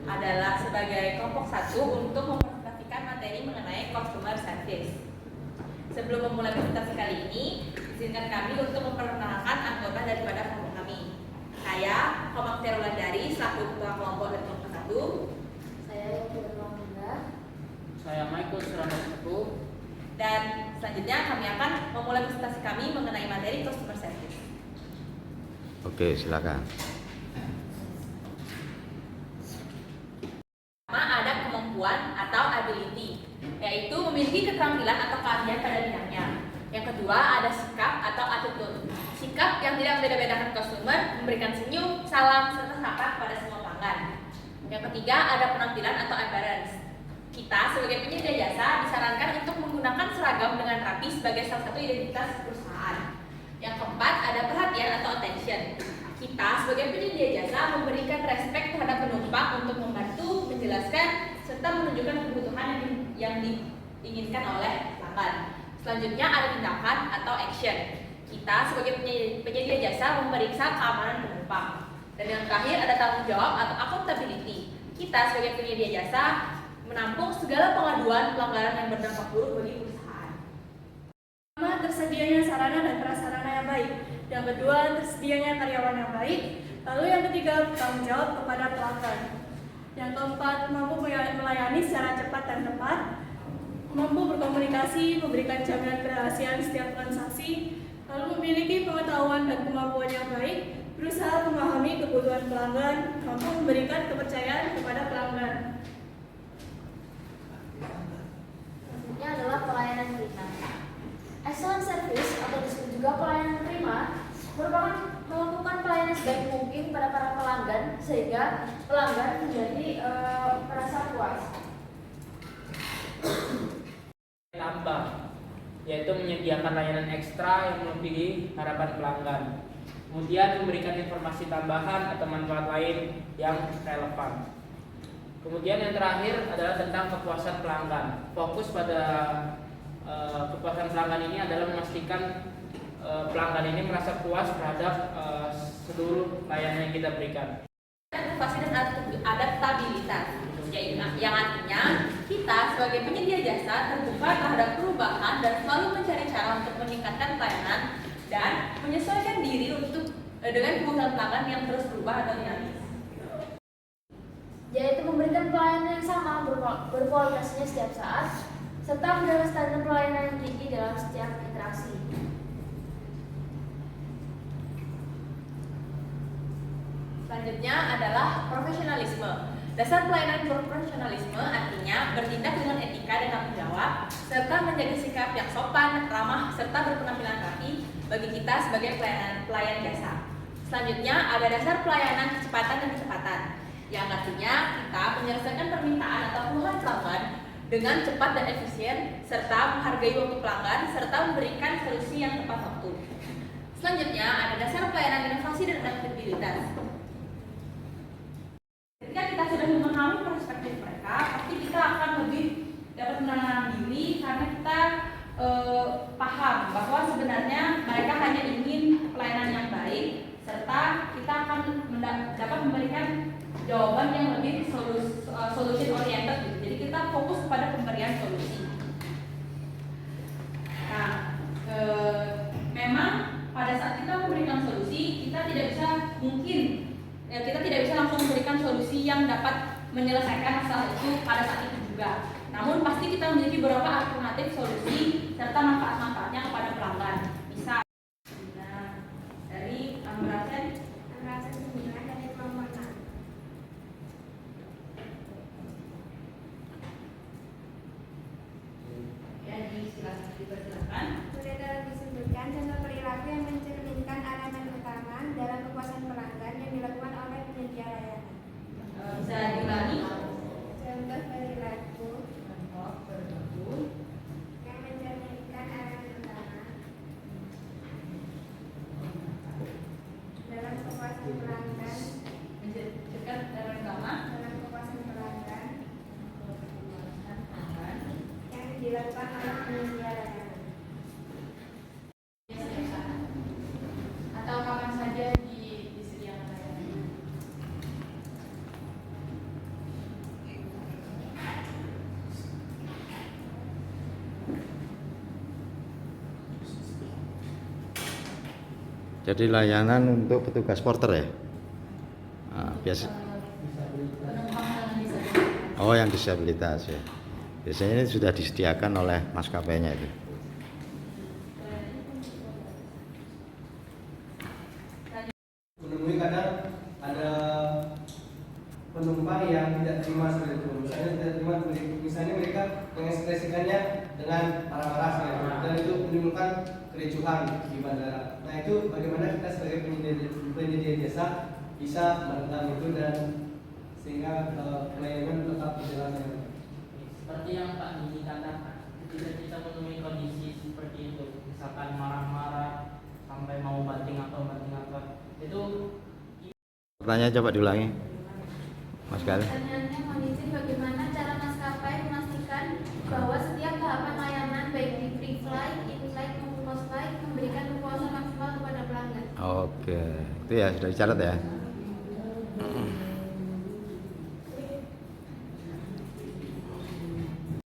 adalah sebagai kelompok satu untuk mempresentasikan materi mengenai customer service. Sebelum memulai presentasi kali ini, izinkan kami untuk memperkenalkan anggota daripada kelompok kami. Saya, Komang Terulandari, selaku Ketua Kelompok dari kelompok satu. Saya Yofi Bunda. Saya Michael Surana Teguh. Dan selanjutnya kami akan memulai presentasi kami mengenai materi customer service. Oke, silakan. Pertama ada kemampuan atau ability, yaitu memiliki keterampilan atau keahlian pada bidangnya. Yang kedua ada sikap atau attitude. Sikap yang tidak membeda-bedakan customer, memberikan senyum, salam, serta sapa kepada semua pelanggan. Yang ketiga ada penampilan atau appearance. Kita sebagai penyedia jasa disarankan untuk menggunakan seragam dengan rapi sebagai salah satu identitas perusahaan. Yang keempat ada perhatian atau attention. Kita sebagai penyedia jasa memberikan respect terhadap penumpang untuk membantu, menjelaskan, serta menunjukkan kebutuhan yang diinginkan oleh pelanggan. Selanjutnya ada tindakan atau action. Kita sebagai penyedia jasa memeriksa keamanan penumpang. Dan yang terakhir ada tanggung jawab atau accountability. Kita sebagai penyedia jasa menampung segala pengaduan pelanggaran yang berdampak buruk bagi perusahaan. Pertama, tersedianya sarana dan prasarana yang baik. Yang kedua, tersedianya karyawan yang baik. Lalu yang ketiga, bertanggung jawab kepada pelanggan. Yang keempat, mampu melayani secara cepat dan tepat. Mampu berkomunikasi, memberikan jaminan kerahasiaan setiap transaksi. Lalu memiliki pengetahuan dan kemampuan yang baik. Berusaha memahami kebutuhan pelanggan. Mampu memberikan kepercayaan kepada pelanggan. Selanjutnya adalah pelayanan prima. Excellent service atau disebut juga pelayanan prima merupakan melakukan pelayanan sebaik mungkin pada para pelanggan sehingga pelanggan menjadi merasa puas. Tambah, yaitu menyediakan layanan ekstra yang melebihi harapan pelanggan. Kemudian memberikan informasi tambahan atau manfaat lain yang relevan. Kemudian yang terakhir adalah tentang kepuasan pelanggan. Fokus pada kepuasan pelanggan ini adalah memastikan pelanggan ini merasa puas terhadap seluruh layanan yang kita berikan. Inovasi dan adaptabilitas, yaitu yang artinya kita sebagai penyedia jasa terbuka terhadap perubahan dan selalu mencari cara untuk meningkatkan pelayanan dan menyesuaikan diri dengan kebutuhan pelanggan yang terus berubah atau dinamis. Yaitu memberikan pelayanan yang sama berkualitasnya setiap saat serta menjaga standar pelayanan yang tinggi dalam setiap interaksi. Selanjutnya adalah profesionalisme. Dasar pelayanan profesionalisme artinya bertindak dengan etika dan tanggung jawab serta menjaga sikap yang sopan, ramah, serta berpenampilan rapi bagi kita sebagai pelayan jasa. Selanjutnya ada dasar pelayanan kecepatan dan kecepatan, yang artinya kita menyelesaikan permintaan atau keluhan pelanggan dengan cepat dan efisien serta menghargai waktu pelanggan serta memberikan solusi yang tepat waktu. Selanjutnya ada dasar pelayanan inovasi dan adaptabilitas. Ketika kita sudah memahami perspektif mereka, pasti kita akan lebih dapat menenangkan diri karena kita paham bahwa sebenarnya mereka hanya ingin pelayanan yang baik serta kita akan dapat memberikan jawaban yang lebih solution oriented gitu. Jadi kita fokus pada pemberian solusi. Nah, memang pada saat kita memberikan solusi kita tidak bisa langsung memberikan solusi yang dapat menyelesaikan masalah itu pada saat itu juga. Namun pasti kita memiliki beberapa alternatif solusi serta manfaat-manfaatnya kepada pelanggan. Bisa dari Amrasen dari kelompok 6. Ya, dipersilakan. Sudah dapat disebutkan contoh perilaku yang mencerminkan elemen utama dalam kepuasan pelanggan yang dilakukan oleh penyedia layanan. Bisa diulangi. Contoh perilaku yang mencerminkan elemen utama dalam kepuasan pelanggan Mencerminkan elemen utama dalam kepuasan pelanggan yang dilakukan oleh penyedia layanan. atau kapan saja disediakan layanan. Jadi layanan untuk petugas porter ya? Nah, biasa. Penumpang dengan disabilitas. Oh, yang disabilitas ya. Biasanya ini sudah disediakan oleh maskapainya itu. Menemui kadang ada penumpang yang tidak terima seperti itu. Misalnya tidak terima, misalnya mereka mengekspresikannya dengan marah-marah seperti itu, dan itu menimbulkan kericuhan di bandara. Nah itu bagaimana kita sebagai penyedia jasa bisa meredam itu dan sehingga pelayanan tetap berjalan dengan baik. Seperti yang Pak Dini katakan, ketika kita menemui kondisi seperti itu, misalkan marah-marah sampai mau banting apa, itu Pertanyaan coba diulangi, Mas Gali. Pertanyaannya mohon izin, bagaimana cara maskapai memastikan bahwa setiap tahapan layanan baik di pre-flight, in-flight maupun post-flight memberikan kepuasan maksimal kepada pelanggan? Oke, itu ya sudah dicatat ya.